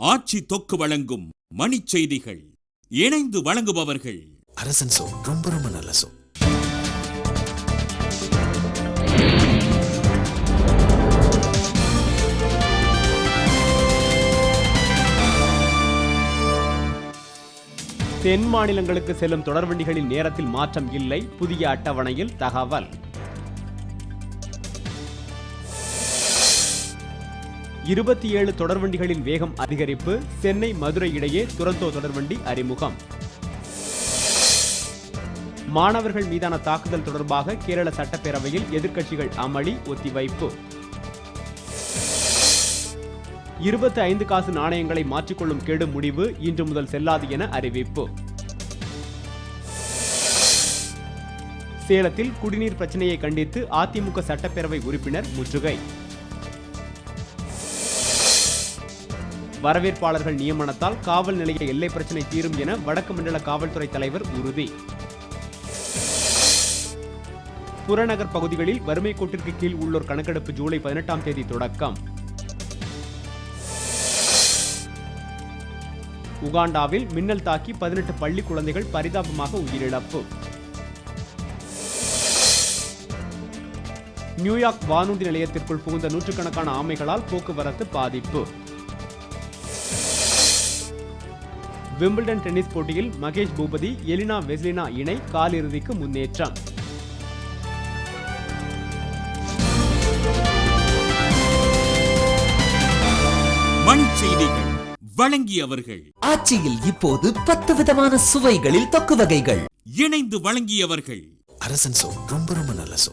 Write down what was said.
ஆட்சி தொக்கு வழங்கும் மணிச் செய்திகள். இணைந்து வழங்குபவர்கள் அரசன் சோ. ரொம்ப ரொம்ப நல்ல சோ. தென் மாநிலங்களுக்கு செல்லும் தொடர்வண்டிகளின் நேரத்தில் மாற்றம் இல்லை, புதிய அட்டவணையில் தகவல். 27 தொடர்வண்டிகளின் வேகம் அதிகரிப்பு, சென்னை மதுரை இடையே துரந்தோ தொடர்வண்டி அறிமுகம். மாணவர்கள் மீதான தாக்குதல் தொடர்பாக கேரள சட்டப்பேரவையில் எதிர்க்கட்சிகள் அமளி, ஒத்திவைப்பு. 25 காசு நாணயங்களை மாற்றிக்கொள்ளும் கெடு முடிவு இன்று முதல் செல்லாது என அறிவிப்பு. சேலத்தில் குடிநீர் பிரச்சனையை கண்டித்து அதிமுக சட்டப்பேரவை உறுப்பினர் முற்றுகை. வரவேற்பாளர்கள் நியமனத்தால் காவல் நிலைய எல்லை பிரச்சினை தீரும் என வடக்கு மண்டல காவல்துறை தலைவர் உறுதி. புறநகர் பகுதிகளில் வறுமை கோட்டிற்கு கீழ் உள்ளோர் கணக்கெடுப்பு ஜூலை 18ஆம் தேதி தொடக்கம். உகாண்டாவில் மின்னல் தாக்கி 18 பள்ளி குழந்தைகள் பரிதாபமாக உயிரிழப்பு. நியூயார்க் வானூர்தி நிலையத்திற்குள் புகுந்த நூற்றுக்கணக்கான ஆமைகளால் போக்குவரத்து பாதிப்பு. விம்பிள்டன் டென்னிஸ் போட்டியில் மகேஷ் பூபதி, எலினா வெஸ்லினா இணை காலிறுதிக்கு முன்னேற்றம். மணிச் செய்திகள் வழங்கியவர்கள். ஆட்சியில் இப்போது 10 விதமான சுவைகளில் தொக்கு வகைகள். இணைந்து வழங்கியவர்கள் அரசன் சோ. ரொம்ப ரொம்ப நல்ல சோ.